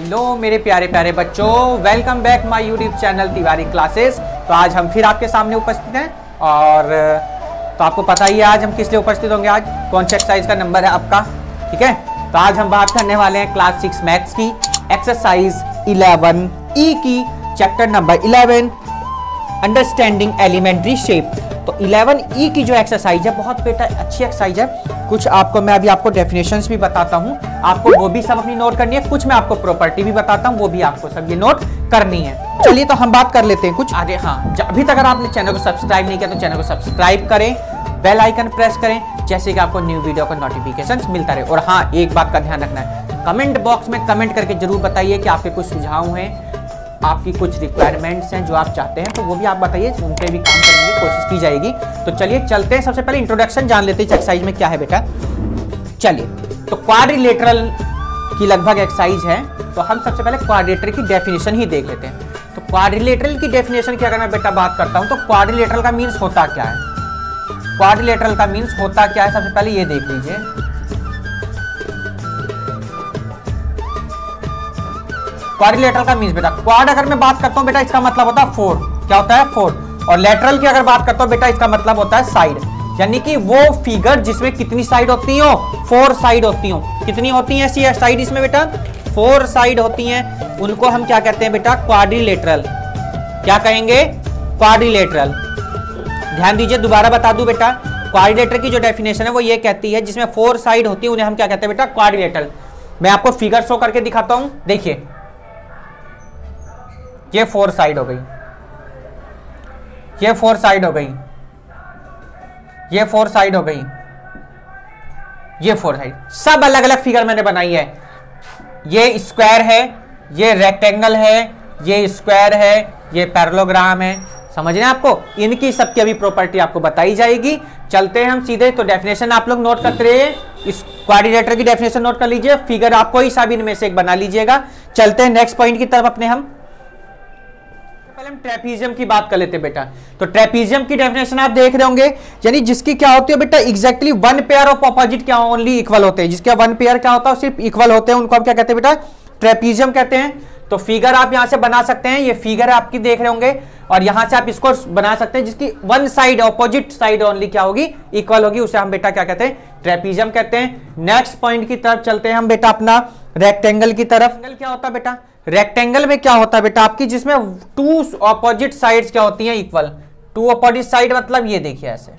Hello मेरे प्यारे प्यारे बच्चों, welcome back my YouTube channel Tiwari classes. तो आज हम फिर आपके सामने उपस्थित हैं और तो आपको पता ही है आज हम किस लिए उपस्थित होंगे, आज कौन सा एक्सरसाइज का नंबर है आपका। ठीक है, तो आज हम बात करने वाले हैं क्लास 6 मैथ्स की एक्सरसाइज 11E की, chapter number 11 understanding elementary shape. तो 11E की जो एक्सरसाइज है बहुत बेटा अच्छी एक्सरसाइज है। कुछ आपको मैं अभी आपको डेफिनेशंस भी बताता हूँ, आपको वो भी सब अपनी नोट करनी है। कुछ मैं आपको प्रॉपर्टी भी बताता हूँ, वो भी आपको सब ये नोट करनी है। चलिए तो हम बात कर लेते हैं कुछ आगे। हाँ, अभी तक अगर आपने चैनल को सब्सक्राइब नहीं किया तो चैनल को सब्सक्राइब करें, बेल आइकन प्रेस करें, जैसे कि आपको न्यू वीडियो का नोटिफिकेशन मिलता रहे। और हाँ, एक बात का ध्यान रखना है, कमेंट बॉक्स में कमेंट करके जरूर बताइए कि आपके कुछ सुझाव हैं, आपकी कुछ रिक्वायरमेंट्स हैं जो आप चाहते हैं, तो वो भी आप बताइए, उन पे भी काम करने की कोशिश की जाएगी। तो चलिए चलते हैं, सबसे पहले इंट्रोडक्शन जान लेते हैं इस एक्सरसाइज में क्या है बेटा। चलिए, तो क्वाड्रिलेटरल की लगभग एक्सरसाइज है, तो हम सबसे पहले क्वाड्रिलेटरल की डेफिनेशन ही देख लेते हैं। तो क्वाड्रिलेटरल की डेफिनेशन की अगर मैं बेटा बात करता हूं तो क्वाड्रिलेटरल का मीन्स होता क्या है, क्वाड्रिलेटरल का मीन्स होता क्या है, सबसे पहले ये देख लीजिए। क्वाड्रिलेटरल का मीन्स बेटा, क्वाड अगर मैं बात करता हूं बेटा इसका मतलब होता है 4। क्या होता है? 4। और लेटरल की अगर बात करता हूं बेटा इसका मतलब होता है साइड, यानी कि वो फिगर जिसमें कितनी साइड होती हो, 4 साइड होती हो। कितनी होती है ऐसी साइड इसमें बेटा? 4 साइड होती हैं, उनको हम क्या कहते हैं बेटा? क्वाड्रिलेटरल। क्या कहेंगे? क्वाड्रिलेटरल। ध्यान दीजिए, दोबारा बता दूं बेटा, क्वाड्रिलेटरल की जो डेफिनेशन है वो ये कहती है जिसमें 4 साइड होती है उन्हें हम क्या कहते हैं बेटा? क्वाड्रिलेटरल। मैं आपको फिगर शो करके दिखाता हूं, देखिए ये 4 साइड हो गई, ये 4 साइड हो गई, ये 4 साइड हो गई, ये 4 साइड, सब अलग अलग फिगर मैंने बनाई है। ये स्क्वायर है, ये रेक्टेंगल है, ये स्क्वायर है, ये पैरेललोग्राम है। समझ रहे हैं आपको? इनकी सबकी अभी प्रॉपर्टी आपको बताई जाएगी। चलते हैं हम सीधे, तो डेफिनेशन आप लोग नोट करते रहिए, इस क्वाड्रिलेटरल की डेफिनेशन नोट कर लीजिए, फिगर आपको ही सब इनमें से एक बना लीजिएगा। चलते हैं नेक्स्ट पॉइंट की तरफ अपने। हम पहले हम ट्रेपीजियम की बात कर लेते हैं बेटा। तो ट्रेपीजियम की डेफिनेशन आप देख रहे होंगे, यानी जिसकी क्या होती है बेटा? एग्जैक्टली 1 पेयर ऑफ ऑपोजिट क्या ओनली इक्वल होते हैं, जिसके 1 पेयर क्या होता है? सिर्फ इक्वल होते हैं, उनको हम क्या कहते हैं बेटा? ट्रेपीजियम कहते हैं। तो फिगर आप यहां से बना सकते हैं, ये फिगर आपकी देख रहे होंगे, और यहां से आप इसको बना सकते हैं जिसकी 1 साइड ऑपोजिट साइड ओनली क्या होगी? इक्वल होगी, उसे हम बेटा क्या कहते हैं? ट्रेपीजियम कहते हैं। नेक्स्ट पॉइंट की तरफ चलते हैं हम बेटा अपना, रेक्टेंगल की तरफ। क्या होता है बेटा? रेक्टेंगल में क्या होता है बेटा आपकी, जिसमें 2 ऑपोजिट साइड्स क्या होती हैं? इक्वल। 2 ऑपोजिट साइड मतलब ये देखिए ऐसे,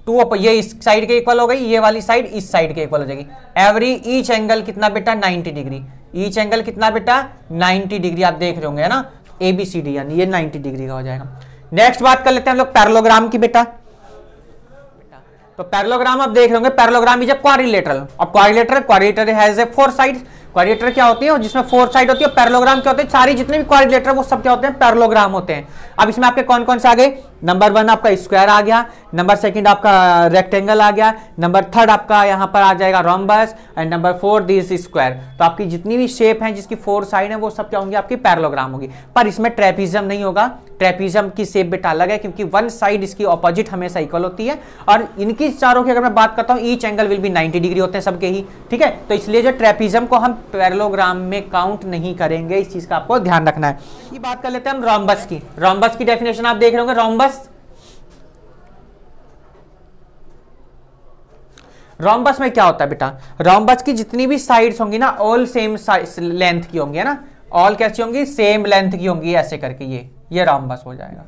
2 ये इस साइड के इक्वल हो गई, ये वाली साइड इस साइड के इक्वल हो जाएगी। एवरी ईच एंगल कितना बेटा? 90 डिग्री। ईच एंगल कितना बेटा? 90 डिग्री। आप देख रहे होंगे है ना, ABCD, यानी ये 90 डिग्री का हो जाएगा। नेक्स्ट बात कर लेते हैं हम लोग पैरेललोग्राम की बेटा। तो पैरेललोग्राम आप देख रहे होंगे, पैरेललोग्राम इज अ क्वाड्रिलेटरल। अब quadrilateral has a 4 sides. Quadrilateral क्या होती है? जिसमें 4 साइड होती है। पैरेललोग्राम क्या होते हैं? सारी जितने भी क्वाड्रिलेटरल वो सब क्या होते हैं? पैरेललोग्राम होते हैं। अब इसमें आपके कौन कौन से आ गए? नंबर 1 आपका स्क्वायर आ गया, नंबर 2 आपका रेक्टेंगल आ गया, नंबर 3 आपका यहां पर आ जाएगा rhombus, and number 4 this square. तो आपकी जितनी भी शेप है जिसकी 4 साइड है वो सब क्या होंगी? आपकी पैरेललोग्राम होगी। पर इसमें ट्रेपीजियम नहीं होगा। ट्रेपीजियम की शेप बेटा अलग है, क्योंकि 1 साइड इसकी ऑपोजिट हमेशा इक्वल होती है, और इनकी चारों की अगर मैं बात करता हूं each angle will be 90 degree होते हैं सबके ही। ठीक है, तो इसलिए जो ट्रेपीजियम को हम पैरेललोग्राम में काउंट नहीं करेंगे, इस चीज का आपको ध्यान रखना है। ये बात कर लेते हैं हम रोम्बस की। रोम्बस की डेफिनेशन आप देख रहे होंगे। रोम्बस में क्या होता है बेटा? रोम्बस की जितनी भी साइड्स होंगी ना, ऑल सेम लेंथ की होंगी, है ना, ऑल कैसी होंगी? सेम लेंथ की होंगी, ऐसे करके ये रोम्बस हो जाएगा।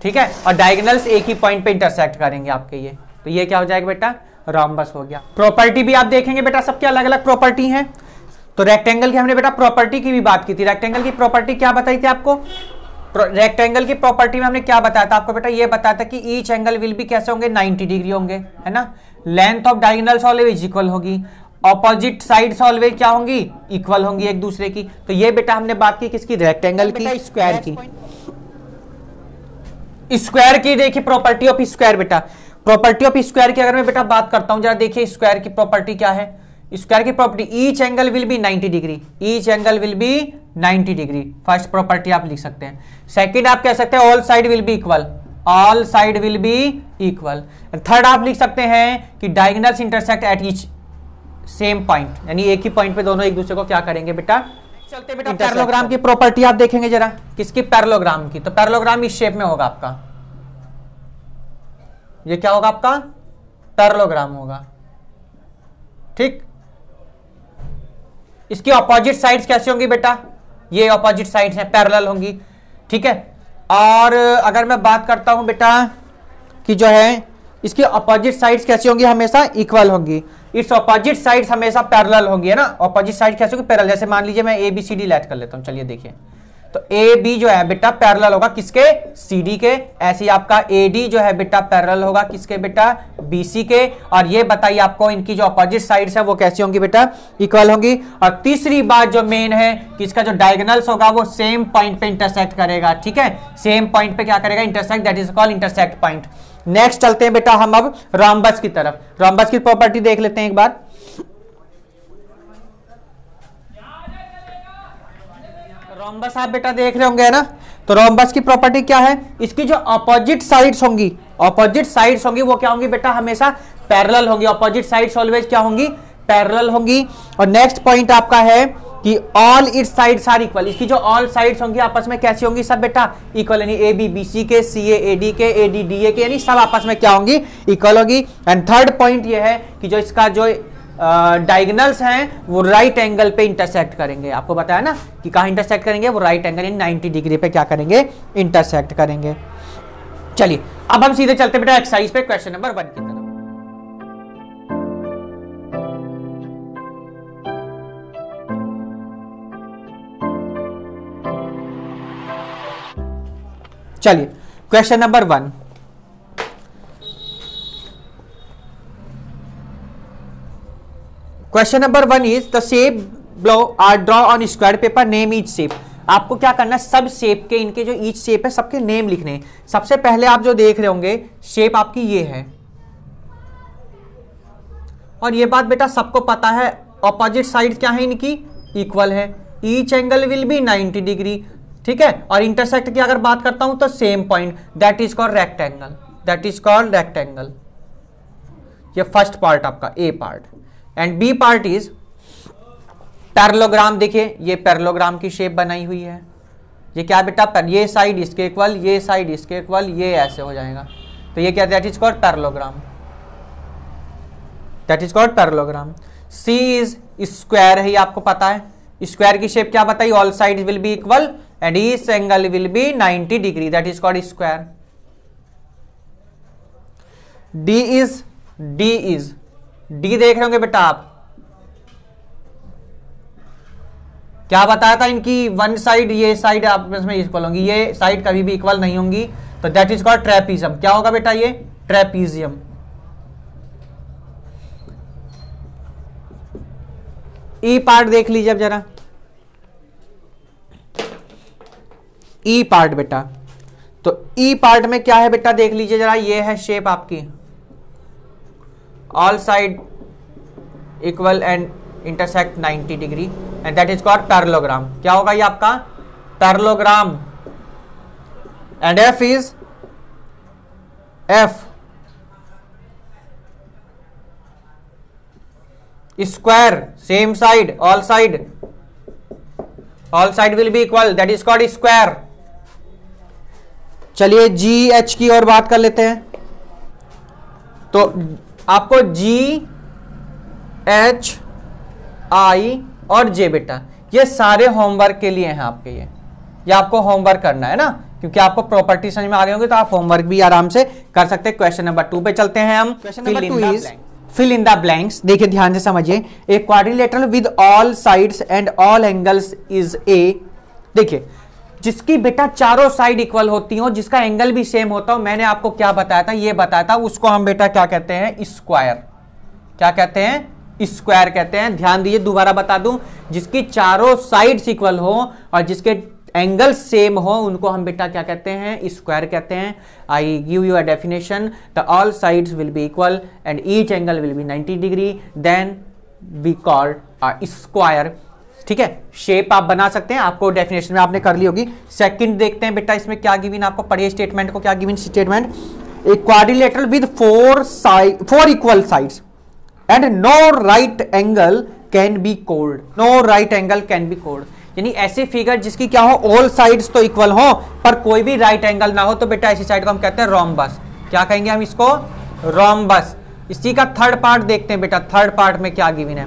ठीक है, और डायगोनल्स एक ही पॉइंट पे इंटरसेक्ट करेंगे आपके, ये तो ये क्या हो जाएगा बेटा? रोम्बस हो गया। प्रॉपर्टी भी आप देखेंगे बेटा, सबके अलग अलग प्रॉपर्टी है। तो रेक्टेंगल की हमने बेटा प्रॉपर्टी की भी बात की थी। रेक्टेंगल की प्रॉपर्टी क्या बताई थी आपको? रेक्टेंगल की प्रॉपर्टी में हमने क्या बताया था आपको बेटा? ये बताया था कि ईच एंगल विल भी कैसे होंगे? 90 डिग्री होंगे, है ना। Length of diagonals always equal होगी, ऑपोजिट साइड्स ऑलवेज क्या होंगी? इक्वल होंगी एक दूसरे की। तो ये बेटा हमने बात की किसकी? रेक्टेंगल की। स्क्वायर की, स्क्वायर की देखिए प्रॉपर्टी ऑफ स्क्वायर बेटा। प्रॉपर्टी ऑफ स्क्वायर की अगर मैं बेटा बात करता हूं, जरा देखिए स्क्वायर की प्रॉपर्टी क्या है। स्क्वायर की property, each angle will be 90 degree. Each angle will be 90 degree, first property आप लिख सकते हैं। सेकंड आप कह सकते हैं all side will be equal. All side will be equal. Third आप लिख सकते हैं कि diagonals intersect at each same point, यानी एक ही पॉइंट पे दोनों एक दूसरे को क्या करेंगे बेटा? चलते बेटा पैरेललोग्राम की प्रॉपर्टी आप देखेंगे जरा, किसकी? पैरेललोग्राम की। तो पैरेललोग्राम इस शेप में होगा आपका, ये क्या होगा आपका? पैरेललोग्राम होगा, ठीक। इसकी ऑपोजिट साइड्स कैसे होंगी बेटा? ये ऑपोजिट साइड्स हैं, पैरेलल होंगी, ठीक है। और अगर मैं बात करता हूं बेटा कि जो है इसकी ऑपोजिट साइड्स कैसी होंगी? हमेशा इक्वल होंगी। इट्स ऑपोजिट साइड्स हमेशा पैरेलल होंगी, है ना। ऑपोजिट साइड कैसे होगी? पैरेलल। जैसे मान लीजिए मैं A B C D let कर लेता हूं, चलिए देखिए। तो ए बी जो है बेटा पैरेलल होगा किसके? सी डी के। ऐसे ही आपका ए डी जो है बेटा पैरेलल होगा किसके बेटा? बी सी के। और ये बताइए आपको इनकी जो ऑपोजिट साइड्स है वो कैसी होंगी बेटा? इक्वल होंगी। और तीसरी बात जो मेन है कि इसका जो डायगोनल्स होगा वो सेम पॉइंट पे इंटरसेक्ट करेगा, ठीक है। सेम पॉइंट पे क्या करेगा? Intersect, that is called intersect point. Next चलते हैं बेटा हम अब रोम्बस की तरफ। रोम्बस की प्रॉपर्टी देख लेते हैं एक बार। रोम्बस आप बेटा देख रहे होंगे ना। तो रोम्बस की प्रॉपर्टी क्या है? इसकी जो ऑपोजिट साइड्स होंगी, ऑपोजिट साइड्स होंगी वो क्या होंगी बेटा? हमेशा पैरेलल होंगी। ऑपोजिट साइड्स ऑलवेज क्या होंगी? पैरेलल होंगी। और नेक्स्ट पॉइंट आपका है कि all its sides are equal. इसकी जो ऑल साइड्स होंगी आपस में कैसी होंगी? सब बेटा इक्वल, यानी ए बी बी सी के, सी ए डी के, ए डी डी ए के, यानी सब आपस में क्या होंगी? इक्वल होगी। एंड थर्ड पॉइंट ये है कि जो इसका जो डायगोनल्स हैं वो राइट एंगल पे इंटरसेक्ट करेंगे। आपको बताया ना कि कहां इंटरसेक्ट करेंगे? वो राइट एंगल यानी 90 डिग्री पे क्या करेंगे? इंटरसेक्ट करेंगे। चलिए अब हम सीधे चलते बेटा एक्सरसाइज पे, क्वेश्चन नंबर 1 की तरफ। चलिए question number 1। Question number 1 is the shape below are draw on square paper, name each shape। आपको क्या करना है? सब शेप के, इनके जो ईच शेप है सबके नेम लिखने हैं। सबसे पहले आप जो देख रहे होंगे शेप आपकी ये है, और ये बात बेटा सबको पता है, ऑपोजिट साइड क्या है इनकी? इक्वल है। Each angle will be 90 degree, ठीक है। और इंटरसेक्ट की अगर बात करता हूं तो same point, that is called rectangle, that is called rectangle. ये फर्स्ट पार्ट आपका a part. And b part is parallelogram. देखिए ये पैरेललोग्राम की शेप बनाई हुई है। ये क्या बेटा? ये साइड इसके इक्वल, ये साइड इसके इक्वल, ये ऐसे हो जाएगा। तो ये क्या? That is called parallelogram, that is called parallelogram. C is square है, ये आपको पता है। स्क्वायर की शेप क्या बताई? All side will be equal and each angle will be 90 degree, that is called square. D देख रहे होंगे बेटा आप, क्या बताया था? इनकी वन साइड, ये साइड आपस में इक्वल होंगी, ये साइड कभी भी इक्वल नहीं होंगी। तो दैट इज कॉल्ड ट्रेपीजियम। क्या होगा बेटा? ये ट्रेपीजियम। ई पार्ट देख लीजिए अब जरा। ई पार्ट बेटा, तो ई पार्ट में क्या है बेटा? देख लीजिए जरा। ये है शेप आपकी, all side equal and intersect 90 degree, and that is called parallelogram. क्या होगा ये आपका? Parallelogram. And F is square, same side, all side will be equal, that is called square. चलिए जी एच की और बात कर लेते हैं। तो आपको जी एच आई और जे बेटा ये सारे होमवर्क के लिए हैं आपके। ये आपको होमवर्क करना है ना, क्योंकि आपको प्रॉपर्टी समझ में आ गए होंगे तो आप होमवर्क भी आराम से कर सकते हैं। क्वेश्चन नंबर 2 पे चलते हैं हम। Question number 2 is fill in the blanks. देखिए ध्यान से समझिए। A quadrilateral with all sides and all angles is a. देखिए जिसकी बेटा चारों साइड इक्वल होती हो, जिसका एंगल भी सेम होता हो, मैंने आपको क्या बताया था? ये बताया था, उसको हम बेटा क्या कहते हैं? स्क्वायर। क्या कहते हैं? स्क्वायर कहते हैं। ध्यान दीजिए, दोबारा बता दूं, जिसकी चारों साइड्स इक्वल हो और जिसके एंगल सेम हो उनको हम बेटा क्या कहते हैं? स्क्वायर कहते हैं। I give you a definition, the all sides will be equal and each angle will be 90 degree, then we called a square. ठीक है, शेप आप बना सकते हैं, आपको डेफिनेशन में आपने कर ली होगी। सेकंड देखते हैं बेटा इसमें क्या गिवन, आपको पढ़िए स्टेटमेंट को। क्या given statement? A quadrilateral with four equal sides and no right angle can be called. No right angle can be called, यानी ऐसी फिगर जिसकी क्या हो, ऑल साइड्स तो इक्वल हो पर कोई भी राइट एंगल ना हो, तो बेटा ऐसी साइड को हम कहते हैं रोम्बस। क्या कहेंगे हम इसको, रोम्बस। इसी का थर्ड पार्ट देखते हैं बेटा, थर्ड पार्ट में क्या गिवन है।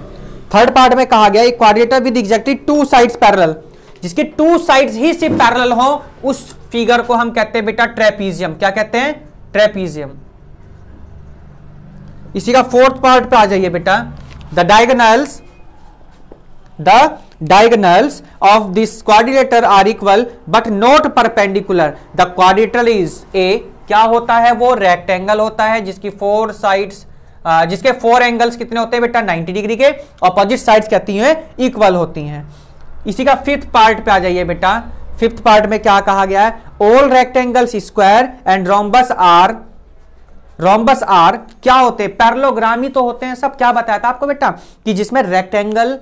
थर्ड पार्ट में कहा गया quadrilateral with exactly two sides parallel, जिसके टू साइड्स ही सिर्फ पैरेलल हो, उस फिगर को हम कहते हैं बेटा ट्रेपीजियम। क्या कहते हैं, ट्रेपीजियम। इसी का फोर्थ पार्ट पे आ जाइए बेटा, the diagonals of this quadrilateral are equal but not perpendicular. The quadrilateral is a, क्या होता है वो, रेक्टेंगल होता है जिसकी फोर साइड्स, जिसके फोर एंगल्स कितने होते हैं बेटा 90 डिग्री के, ऑपोजिट साइड्स कहती हैं इक्वल होती हैं। इसी का फिफ्थ पार्ट पे आ जाइए बेटा, फिफ्थ पार्ट में क्या कहा गया है, all rectangles square and rhombus are क्या होते हैं, पैरेललोग्राम ही तो होते हैं सब। क्या बताया था आपको बेटा कि जिसमें रेक्टेंगल,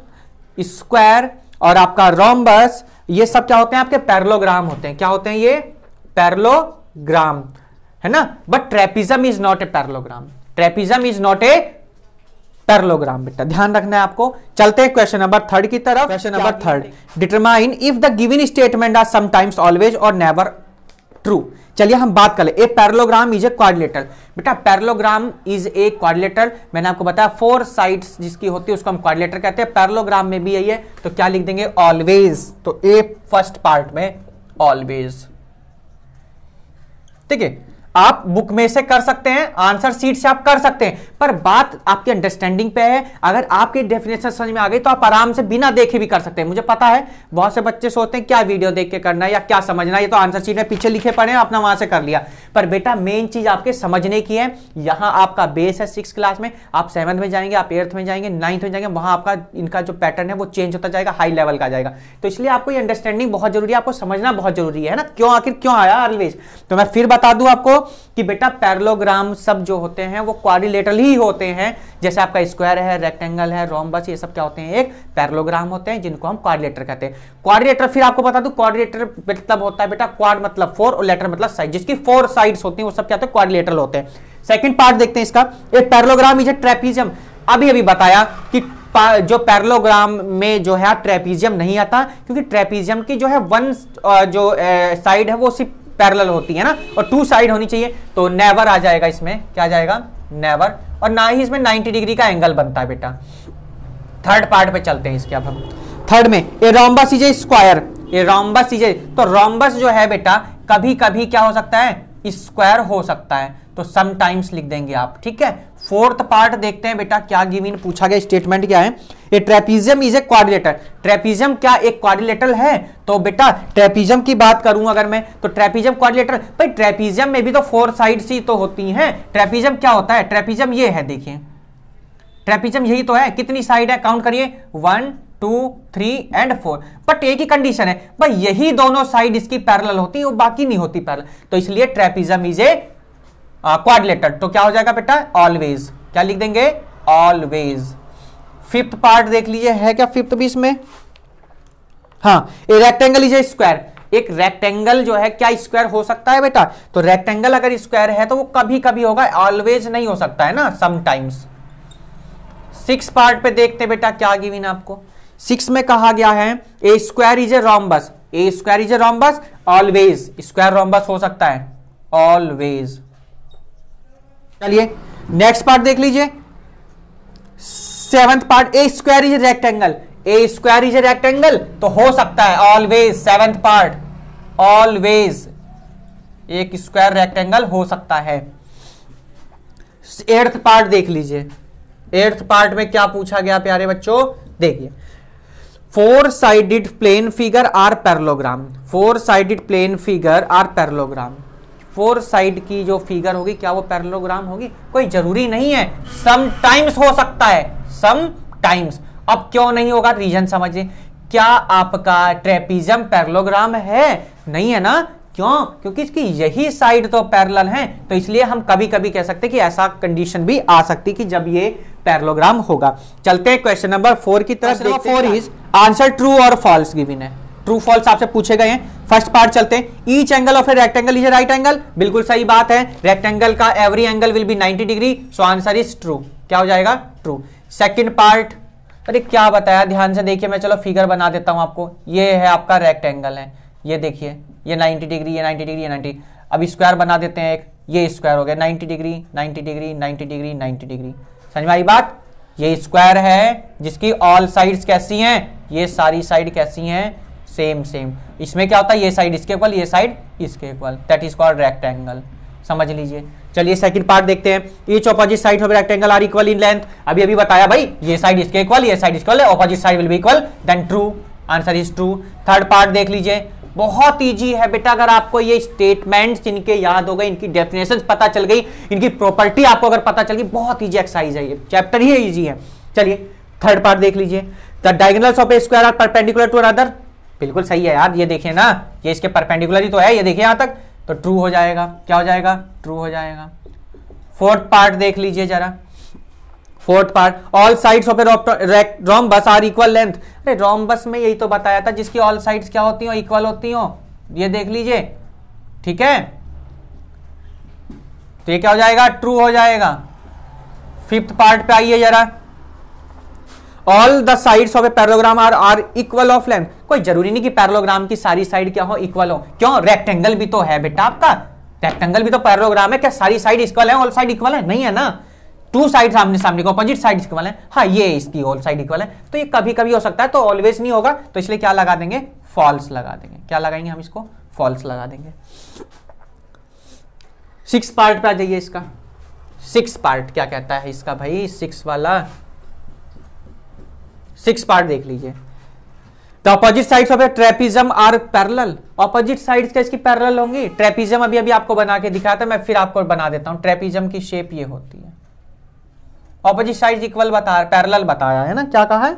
स्क्वायर और आपका रोम्बस, ये सब क्या होते हैं, आपके पैरेललोग्राम होते हैं। क्या होते हैं ये, पैरेललोग्राम, है ना। But trapezium is not a parallelogram, trapezium is not a parallelogram बेटा, ध्यान रखना है आपको। चलते हैं क्वेश्चन नंबर थर्ड की तरफ। Question number third, determine if the given statement are sometimes always और नेवर ट्रू। चलिए हम बात कर ले, a parallelogram is a quadrilateral. बेटा पैरेललोग्राम इज ए क्वाड्रिलेटरल, मैंने आपको बताया फोर साइड्स जिसकी होती है उसको हम क्वाड्रिलेटर कहते हैं। पैरेललोग्राम में भी यही है, तो क्या लिख देंगे, ऑलवेज। तो ए फर्स्ट पार्ट में ऑलवेज, ठीक है। आप बुक में से कर सकते हैं, आंसर शीट से आप कर सकते हैं, पर बात आपकी अंडरस्टैंडिंग पे है। अगर आपकी डेफिनेशन समझ में आ गई तो आप आराम से बिना देखे भी कर सकते हैं। मुझे पता है बहुत से बच्चे सोचते हैं क्या वीडियो देख के करना है या क्या समझना है, ये तो आंसर शीट में पीछे लिखे पड़े हैं, आपने वहां से कर लिया। पर बेटा मेन चीज आपके समझने की है। यहां आपका बेस है 6 क्लास में, आप 7th में जाएंगे, आप 8th में जाएंगे, 9th में जाएंगे, वहां आपका इनका जो पैटर्न है वो चेंज होता जाएगा, हाई लेवल का जाएगा। तो इसलिए आपको ये अंडरस्टैंडिंग बहुत जरूरी है, आपको समझना बहुत जरूरी है ना, क्यों आखिर क्यों आया ऑलवेज। तो मैं फिर बता दूं आपको कि बेटा पैरेललोग्राम सब जो होते हैं वो क्वाड्रिलेटरल ही होते हैं। जैसे आपका स्क्वायर है, रेक्टेंगल है, रोम्बस, ये सब क्या होते हैं, एक पैरेललोग्राम होते हैं जिनको हम क्वाड्रिलेटर कहते हैं। क्वाड्रिलेटर फिर आपको बता दूं, क्वाड्रिलेटर मतलब होता है बेटा, क्वाड मतलब 4 और लेटर मतलब साइड, जिसकी 4 साइड्स होती हैं वो सब क्या होते हैं, क्वाड्रिलेटरल होते हैं। सेकंड पार्ट देखते हैं इसका, एक पैरेललोग्राम इज ए ट्रेपीजियम। अभी बताया कि जो पैरेललोग्राम में जो है ट्रेपीजियम नहीं आता, क्योंकि ट्रेपीजियम की जो है वन जो साइड है वो सिर्फ पैरेलल होती है ना, और 2 साइड होनी चाहिए, तो नेवर आ जाएगा इसमें। क्या आ जाएगा, नेवर। और ना ही इसमें 90 डिग्री का एंगल बनता है बेटा। थर्ड पार्ट पे चलते हैं इसके, अब हम थर्ड में, a rhombus is a square, a rhombus is a, तो रोम्बस जो है बेटा कभी कभी क्या हो सकता है, स्क्वायर हो सकता है, तो समटाइम्स लिख देंगे आप, ठीक है। फोर्थ पार्ट देखते हैं बेटा क्या गिवन पूछा गया, स्टेटमेंट क्या है, ए trapezium is a quadrilateral. Trapezium क्या एक क्वाड्रिलेटरल है, तो बेटा ट्रेपीजियम की बात करूं अगर मैं, तो ट्रेपीजियम क्वाड्रिलेटर, भाई ट्रेपीजियम में भी तो 4 साइड्स ही तो होती हैं। ट्रेपीजियम क्या होता है, ट्रेपीजियम ये है, देखिए ट्रेपीजियम यही तो है, कितनी साइड है, काउंट करिए, 1 2 3 एंड 4। बट एक ही कंडीशन है भाई, यही दोनों साइड इसकी पैरेलल होती है, वो बाकी नहीं होती पैरेलल, तो इसलिए ट्रेपीजियम इज ए क्वाड्रिलेटर। तो क्या हो जाएगा बेटा, ऑलवेज। क्या लिख देंगे, ऑलवेज। फिफ्थ पार्ट देख लीजिए, है क्या फिफ्थ भी इसमें, हाँ, a rectangle is a square. एक रेक्टेंगल जो है क्या स्क्वायर हो सकता है बेटा, तो रेक्टेंगल अगर स्क्वायर है तो वो कभी कभी होगा, ऑलवेज नहीं हो सकता है ना, समटाइम्स। 6 पार्ट पे देखते हैं बेटा क्या गिवन आपको। 6 में कहा गया है a square is a rhombus, a square is a rhombus, always square rhombus हो सकता है, ऑलवेज। चलिए नेक्स्ट पार्ट देख लीजिए, 7th part, A square is a rectangle, A square is a rectangle, तो हो सकता है ऑलवेज, 7th पार्ट ऑलवेज एक स्क्वायर रेक्टेंगल हो सकता है। 8th पार्ट देख लीजिए, 8th पार्ट में क्या पूछा गया प्यारे बच्चों, देखिए 4 sided plane figure are parallelogram, 4 sided plane figure are parallelogram. 4 side की जो फिगर होगी क्या वो पैरेललोग्राम होगी, कोई जरूरी नहीं है, समटाइम्स हो सकता है, समटाइम्स। अब क्यों नहीं होगा, रीजन समझिए। क्या आपका ट्रेपीजियम पैरेललोग्राम है, नहीं है ना, क्यों, क्योंकि इसकी यही साइड तो पैरेलल है, तो इसलिए हम कभी कभी कह सकते हैं कि ऐसा कंडीशन भी आ सकती कि जब ये पैरेललोग्राम होगा। चलते हैं क्वेश्चन नंबर 4 की तरफ। 4 इज आंसर ट्रू और फॉल्स गिवन है, ट्रू फॉल्स आपसे पूछे गए हैं। फर्स्ट पार्ट चलते हैं, each angle of a rectangle is a right angle, बिल्कुल सही बात है, रेक्टेंगल का every angle will be 90 degree, so answer is true. क्या हो जाएगा, ट्रू। सेकंड पार्ट, अरे क्या बताया, ध्यान से देखिए, मैं चलो फिगर बना देता हूं आपको। ये है आपका रेक्टेंगल है, ये देखिए, ये 90 डिग्री, ये 90 डिग्री, ये 90। अब स्क्वायर बना देते हैं एक, ये स्क्वायर हो गया 90 डिग्री, 90 डिग्री, 90 डिग्री, 90 डिग्री। समझ में आई बात? ये स्क्वायर है जिसकी ऑल साइड्स कैसी हैं, ये सारी साइड कैसी हैं, सेम सेम। इसमें क्या होता है, ये साइड इसके इक्वल, ये साइड इसके equal, that is called rectangle. समझ लीजिए। चलिए सेकंड पार्ट देखते हैं। Each opposite side of rectangle are equal in length. अभी अभी बताया भाई, ये साइड इसके इक्वल, ये साइड इसके equal, opposite side will be equal, then true, answer is true. Third part देख लीजिए, बहुत इजी है बेटा। अगर आपको ये स्टेटमेंट्स इनके याद हो गए, इनकी डेफिनेशंस पता चल गई, इनकी प्रॉपर्टी आपको अगर पता चल गई, बहुत इजी एक्सरसाइज है ये, चैप्टर ही इजी है। चलिए थर्ड पार्ट देख लीजिए। The diagonals of a square are perpendicular to another. बिल्कुल सही है यार, ये देखिए ना, ये इसके परपेंडिकुलर ही तो है, ये देखिए यहां तक, तो ट्रू हो जाएगा। क्या हो जाएगा? ट्रू हो जाएगा। फोर्थ पार्ट देख लीजिए जरा। Fourth part, all sides of a rhombus are equal length. अरे रोम्बस में यही तो बताया था, जिसकी ऑल साइड्स क्या होती हो, इक्वल होती हो। ये देख लीजिए, ठीक है, तो ये क्या हो जाएगा? ट्रू हो जाएगा। फिफ्थ पार्ट पे आइए जरा। All the sides of a parallelogram are equal of length. कोई जरूरी नहीं कि पैरेललोग्राम की सारी साइड क्या हो, इक्वल हो। क्यों? रेक्टेंगल भी तो है बेटा आपका, रेक्टेंगल भी तो पैरेललोग्राम है। क्या सारी साइड इक्वल है, ऑल साइड इक्वल है? नहीं है ना। टू साइड सामने सामने को, अपोजिट साइड इक्वल है। हाँ, ये इसकी ऑल साइड इक्वल है, तो ये कभी कभी हो सकता है, तो ऑलवेज नहीं होगा, तो इसलिए क्या लगा देंगे? फॉल्स लगा देंगे। क्या लगाएंगे हम इसको? फॉल्स लगा देंगे। सिक्स पार्ट पे आ जाइए इसका। सिक्स पार्ट क्या कहता है इसका भाई, सिक्स वाला सिक्स पार्ट देख लीजिए। The opposite sides of a trapezium are parallel. Opposite sides क्या इसकी पैरेलल होंगी? ट्रेपिज्म अभी अभी आपको बना के दिखाया था, मैं फिर आपको बना देता हूं। ट्रेपिज्म की शेप ये होती है, ऑपोजिट साइड्स इक्वल बता, पैरेलल बताया है ना, क्या कहा है?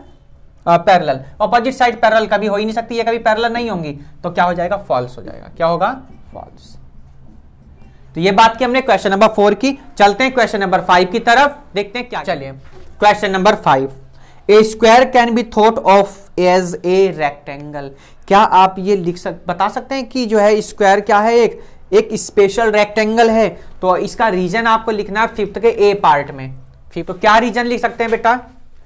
पैरेलल। ऑपोजिट साइड पैरेलल कभी हो ही नहीं सकती है, कभी पैरेलल नहीं होंगी, तो क्या हो जाएगा? फॉल्स हो जाएगा। क्या होगा? फॉल्स। तो ये बात की हमने क्वेश्चन नंबर 4 की। चलते हैं क्वेश्चन नंबर 5 की तरफ, देखते हैं क्या। चलिए question number 5, a square can be thought of as a rectangle. क्या आप ये बता सकते हैं कि जो है स्क्वायर क्या है? एक स्पेशल रेक्टेंगल है। तो इसका रीजन आपको लिखना है फिफ्थ के ए पार्ट में। तो क्या रीजन लिख सकते हैं बेटा?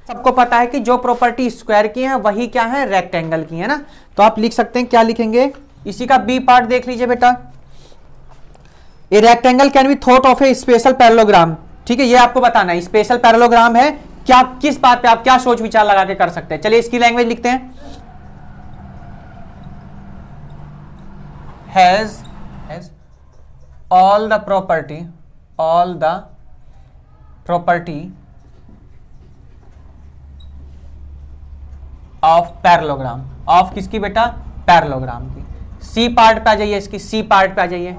सबको पता है कि जो प्रॉपर्टी स्क्वायर की है वही क्या है? रेक्टेंगल की है ना। तो आप लिख सकते हैं, क्या लिखेंगे? इसी का बी पार्ट देख लीजिए बेटा। A rectangle can be thought of A special parallelogram. ठीक है, ये आपको बताना है स्पेशल पैरेललोग्राम है क्या, किस बात पे आप क्या सोच विचार लगा के कर सकते हैं। चलिए इसकी लैंग्वेज लिखते हैं। Has all the property of parallelogram. Of किसकी बेटा? पैरेललोग्राम की। सी पार्ट पे आ जाइए, इसकी सी पार्ट पे आ जाइए।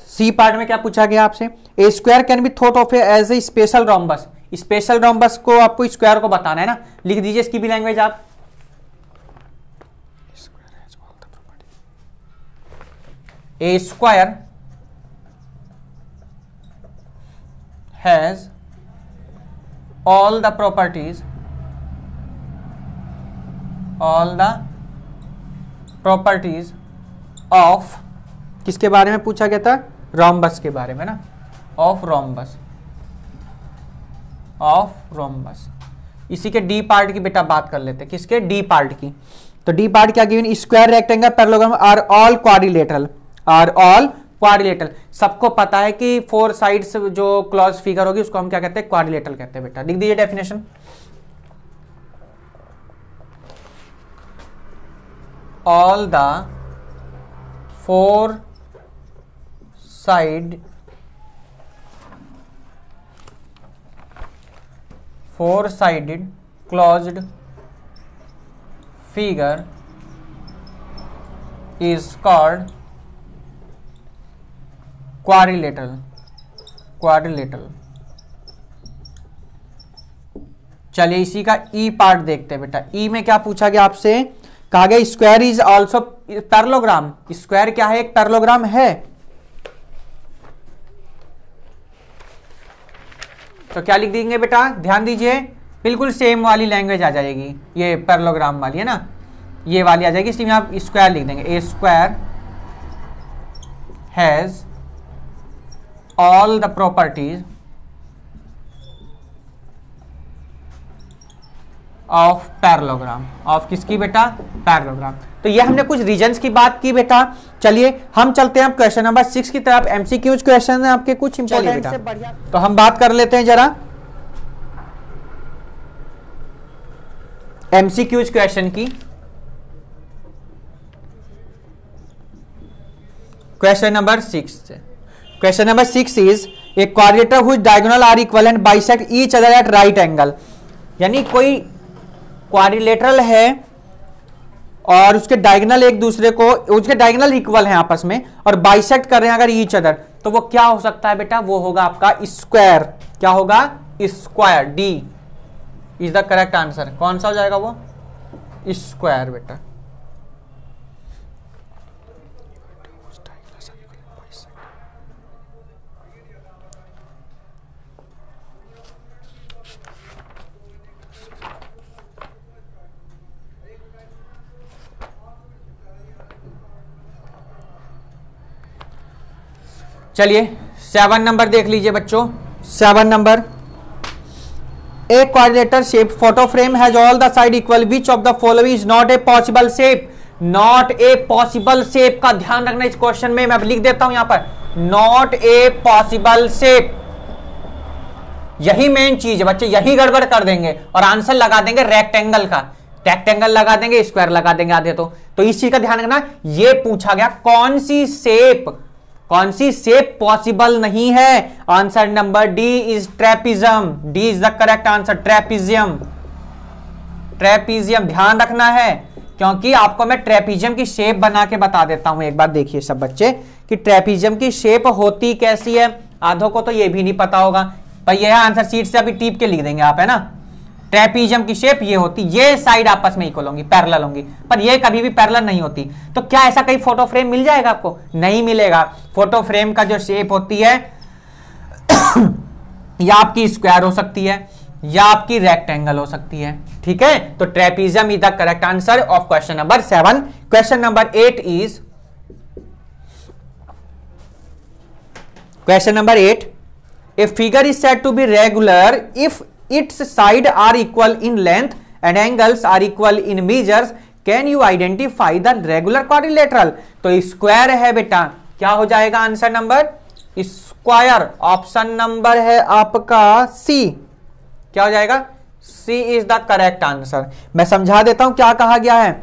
सी पार्ट में क्या पूछा गया आपसे? A square can be thought of as a special rhombus. Special rhombus को आपको स्क्वायर को बताना है ना, लिख दीजिए इसकी भी लैंग्वेज आप। A square has all the properties of, किसके बारे में पूछा गया था? रोम्बस के बारे में ना, ऑफ रोम्बस। इसी के डी पार्ट की बेटा बात कर लेते हैं। किसके? डी पार्ट की। तो डी पार्ट क्या given? Square rectangle parallelogram are all quadrilateral. सबको पता है कि 4 साइड्स जो क्लोज फिगर होगी उसको हम क्या कहते हैं? क्वाड्रिलेटरल कहते हैं बेटा। लिख दीजिए definition. All the 4 sided closed figure is called quadrilateral. चलिए इसी का ई पार्ट देखते हैं बेटा। ई में क्या पूछा गया आपसे? कहा गया square is also parallelogram. Square क्या है? एक पैरेललोग्राम है। तो क्या लिख देंगे बेटा? ध्यान दीजिए, बिल्कुल सेम वाली लैंग्वेज आ जाएगी, ये पैरेललोग्राम वाली है ना, ये वाली आ जाएगी। इसलिए आप स्क्वायर लिख देंगे। A square has all the properties of parallelogram, of किसकी बेटा, पैरेललोग्राम। तो ये हमने कुछ रीजंस की बात की बेटा। चलिए हम चलते हैं क्वेश्चन नंबर 6 की तरफ। एमसीक्यूज क्वेश्चन है आपके कुछ इंपॉर्टेंट से बढ़िया, तो हम बात कर लेते हैं जरा एमसीक्यूज क्वेश्चन की। Question number 6, question number 6 is a quadrilateral which diagonal are equal and bisect each other at right angle. यानी कोई क्वाड्रिलेटरल है और उसके डायगोनल एक दूसरे को, उसके डायगोनल इक्वल हैं आपस में और बाइसेक्ट कर रहे हैं अगर ईच अदर, तो वो क्या हो सकता है बेटा, वो होगा आपका स्क्वायर। क्या होगा, square. D is the correct answer. कौन सा हो जाएगा वो, स्क्वायर बेटा। चलिए 7 नंबर देख लीजिए बच्चों। 7 number, a quadrilateral shape photo frame has all the side equal, which of the following is not a possible shape. Not a possible shape का ध्यान रखना इस क्वेश्चन में, मैं लिख देता हूं यहां पर, नॉट ए पॉसिबल शेप। यही मेन चीज है बच्चे, यही गड़बड़ कर देंगे और आंसर लगा देंगे रेक्टेंगल का, रेक्टेंगल लगा देंगे, स्क्वायर लगा देंगे आधे। तो इस चीज का ध्यान रखना। ये पूछा गया कौन सी शेप, कौन सी शेप पॉसिबल नहीं है। Answer number D is trapezium. D is the correct answer, trapezium. Trapezium ध्यान रखना है, क्योंकि आपको मैं ट्रेपिजियम की शेप बना के बता देता हूं। एक बार देखिए सब बच्चे कि ट्रेपिजियम की शेप होती कैसी है। आधों को तो ये भी नहीं पता होगा, पर यह आंसर शीट से अभी टीप के लिख देंगे आप, है ना। ट्रेपिजियम की शेप ये होती, ये साइड आपस में इक्वल होंगी, पैरेलल होंगी, पर ये कभी भी पैरेलल नहीं होती। तो क्या ऐसा कहीं फोटो फ्रेम मिल जाएगा आपको? नहीं मिलेगा। फोटो फ्रेम का जो शेप होती है या आपकी स्क्वायर हो सकती है या आपकी रेक्टेंगल हो सकती है, ठीक है। तो trapezium is the correct answer of question number 7। Question number 8 is, question number 8, a figure is said to be regular if its side are equal in length and angles are equal in measures. Can you identify the regular quadrilateral? तो square है बेटा, क्या हो जाएगा answer number, square. Option number है आपका C. क्या हो जाएगा, C is the correct answer. मैं समझा देता हूं क्या कहा गया है।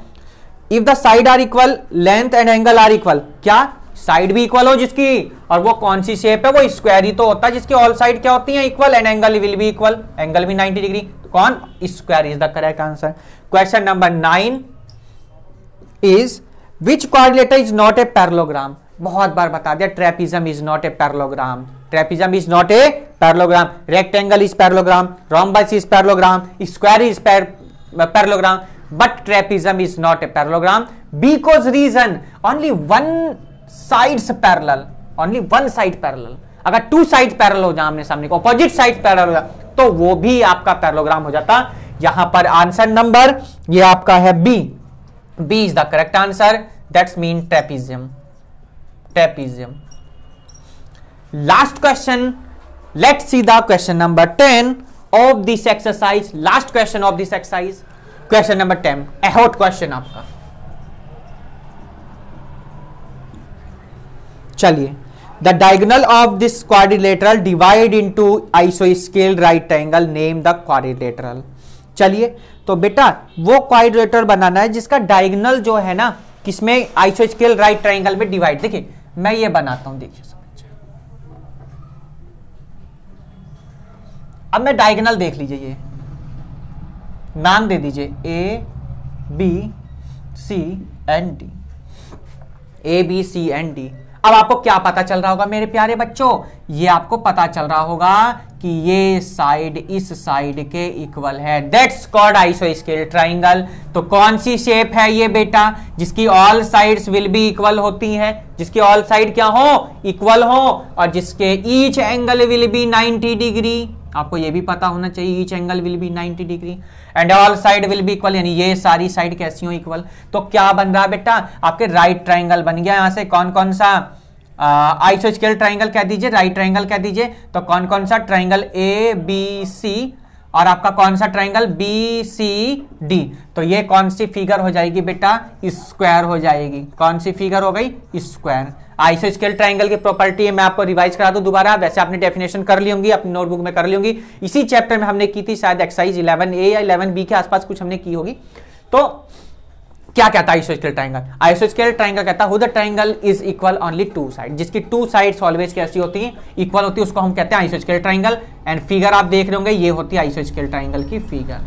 If the side are equal, length and angle are equal, क्या साइड भी इक्वल हो जिसकी, और वो कौन सी शेप है, वो स्क्वायर ही तो होता है जिसकी ऑल साइड क्या होती है, equal, and angle will be equal, angle भी 90 डिग्री। कौन, square is the correct answer. Question number 9 is, which quadrilateral is not a parallelogram. बहुत बार बता दिया, trapezium is not a parallelogram. Trapezium is not a parallelogram. Rectangle is parallelogram, rhombus is parallelogram, square is parallelogram, but trapezium is not a parallelogram because reason only one sides parallel, only one side parallel. अगर to side parallel हो जाए आमने सामने को, opposite side parallel हो जाए, तो वो भी आपका पैरेललोग्राम हो जाता। यहां पर आंसर नंबर ये आपका है b. B is the correct answer, that's mean trapezium. Trapezium. Last question, let's see the question number 10 of this exercise. Last question of this exercise, question number 10, a hot question आपका। चलिए, the diagonal of this quadrilateral divide into आइसोस्केल right angle, name the quadrilateral. चलिए, तो बेटा वो quadrilateral बनाना है जिसका diagonal जो है ना, किसमें, आइसोस्केल राइट ट्रायंगल में डिवाइड। देखिए मैं ये बनाता हूं, देखिए समझिए। अब मैं डायगोनल देख लीजिए, ये नाम दे दीजिए A B C and D, A B C and D. अब आपको क्या पता चल रहा होगा मेरे प्यारे बच्चों, ये आपको पता चल रहा होगा कि ये साइड इस साइड के इक्वल है, दैट्स कॉल्ड आइसोस्केल ट्रायंगल। तो कौन सी शेप है ये बेटा, जिसकी all sides will be equal होती हैं, जिसकी ऑल साइड क्या हो, इक्वल हो, और जिसके each angle will be 90 degree. आपको ये भी पता होना चाहिए, each angle will be 90 degree and all side will be equal, यानी ये सारी साइड कैसी हो, इक्वल। तो क्या बन रहा बेटा, आपके राइट ट्रायंगल बन गया। यहां से कौन कौन सा आइसोस्केल ट्रायंगल कह दीजिए, राइट ट्रायंगल कह दीजिए, तो कौन कौन सा ट्रायंगल, ए बी सी और आपका कौन सा ट्राइंगल, BCD। तो ये कौन सी फिगर हो जाएगी बेटा, स्क्वायर हो जाएगी। कौन सी फिगर हो गई, स्क्वायर। आइसोस्केल ट्राइंगल की प्रॉपर्टी है, मैं आपको रिवाइज करा दूं दोबारा, वैसे आपने डेफिनेशन कर ली होंगी, अपनी नोटबुक में कर ली होंगी, इसी चैप्टर में हमने की थी, शायद एक्सरसाइज 11A या 11B के आसपास कुछ हमने की होगी। तो क्या कहता है आइसोस्केल ट्राइंगल, आइसोस्केल ट्राइंगल कहता है who the triangle is equal only two side, जिसकी टू साइड्स ऑलवेज कैसी होती हैं, इक्वल होती है, उसको हम कहते हैं आइसोस्केल ट्राइंगल। एंड फिगर आप देख रहे होंगे, ये होती है आइसोस्केल ट्राइंगल की फिगर,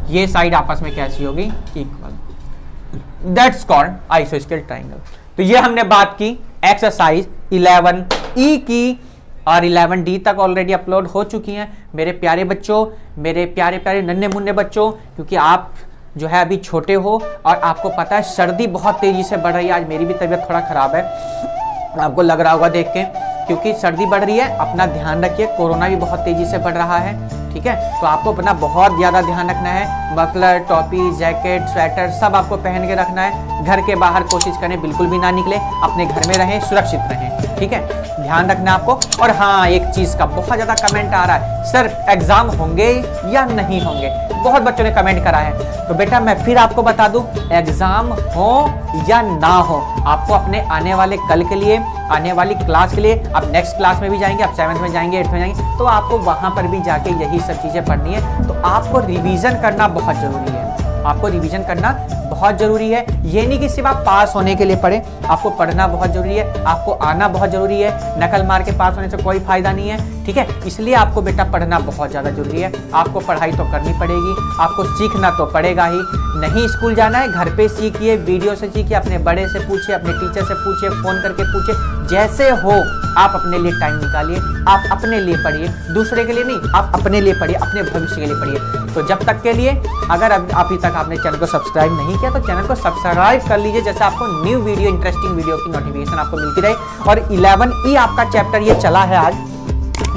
ये साइड आपस में कैसी होगी, इक्वल, दैट्स कॉल्ड आइसोस्केल ट्राइंगल। तो ये हमने बात की एक्सरसाइज 11E की, और 11D तक ऑलरेडी अपलोड हो चुकी हैं मेरे प्यारे बच्चों, मेरे प्यारे प्यारे नन्हे मुन्ने बच्चों, क्योंकि आप जो है अभी छोटे हो और आपको पता है सर्दी बहुत तेजी से बढ़ रही है। आज मेरी भी तबीयत थोड़ा खराब है, आपको लग रहा होगा देख के, क्योंकि सर्दी बढ़ रही है। अपना ध्यान रखिए, कोरोना भी बहुत तेजी से बढ़ रहा है, ठीक है। तो आपको अपना बहुत ज्यादा ध्यान रखना है, मफलर, टोपी, जैकेट, स्वेटर सब आपको पहन के रखना है। घर के बाहर कोशिश करें बिल्कुल भी ना निकले, अपने घर में रहें, सुरक्षित रहें, ठीक है, ध्यान रखना आपको। और हाँ, एक चीज का बहुत ज्यादा कमेंट आ रहा है, सर एग्जाम होंगे या नहीं होंगे, बहुत बच्चों ने कमेंट करा है। तो बेटा मैं फिर आपको बता दूं, एग्जाम हो या ना हो, आपको अपने आने वाले कल के लिए, आने वाली क्लास के लिए, आप नेक्स्ट क्लास में भी जाएंगे, आप 7th में जाएंगे, 8th में जाएंगे, तो आपको वहां पर भी जाके यही सब चीजें पढ़नी है। तो आपको रिवीजन करना बहुत जरूरी है, आपको रिवीजन करना बहुत जरूरी है। ये नहीं कि सिर्फ आप पास होने के लिए पढ़ें, आपको पढ़ना बहुत जरूरी है, आपको आना बहुत जरूरी है। नकल मार के पास होने से कोई फायदा नहीं है, ठीक है। इसलिए आपको बेटा पढ़ना बहुत ज्यादा जरूरी है। आपको पढ़ाई तो करनी पड़ेगी, आपको सीखना तो पड़ेगा ही। नहीं स्कूल जाना है, घर पे सीखिए, वीडियो से सीखिए, अपने बड़े से पूछिए, अपने टीचर से पूछिए, फोन करके पूछिए, जैसे हो आप अपने लिए टाइम निकालिए, आप अपने लिए पढ़िए, दूसरे के लिए नहीं, आप अपने लिए पढ़िए, अपने भविष्य के लिए पढ़िए। तो जब तक के लिए, अगर अभी तक आपने चैनल को सब्सक्राइब नहीं किया तो चैनल को सब्सक्राइब कर लीजिए, जैसे आपको न्यू वीडियो, इंटरेस्टिंग वीडियो की नोटिफिकेशन आपको मिलती रहे। और 11E आपका चैप्टर ये चला है आज,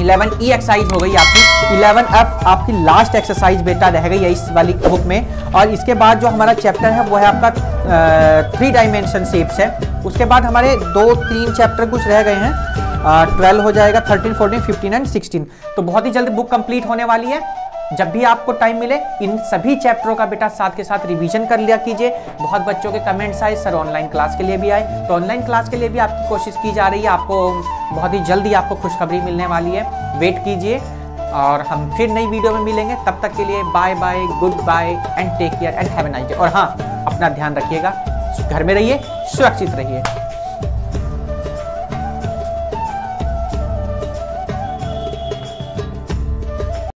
11E एक्सरसाइज हो गई आपकी, 11F आपकी लास्ट एक्सरसाइज बेटा रह गई है इस वाली बुक में। और इसके बाद जो हमारा चैप्टर है वो है आपका 3 डायमेंशन शेप्स है। उसके बाद हमारे 2-3 चैप्टर कुछ रह गए हैं, 12 हो जाएगा, 13, 14, 15 एंड 16। तो बहुत ही जल्दी बुक कंप्लीट होने वाली है। जब भी आपको टाइम मिले इन सभी चैप्टरों का बेटा साथ के साथ रिवीजन कर लिया कीजिए। बहुत बच्चों के कमेंट्स आए, सर ऑनलाइन क्लास के लिए भी आए, तो ऑनलाइन क्लास के लिए भी आपकी कोशिश की जा रही है। आपको बहुत ही जल्दी आपको खुशखबरी मिलने वाली है, वेट कीजिए। और हम फिर नई वीडियो में मिलेंगे, तब तक के लिए bye bye, goodbye and take care and have a nice day. और हाँ, अपना ध्यान रखिएगा, घर में रहिए, सुरक्षित रहिए।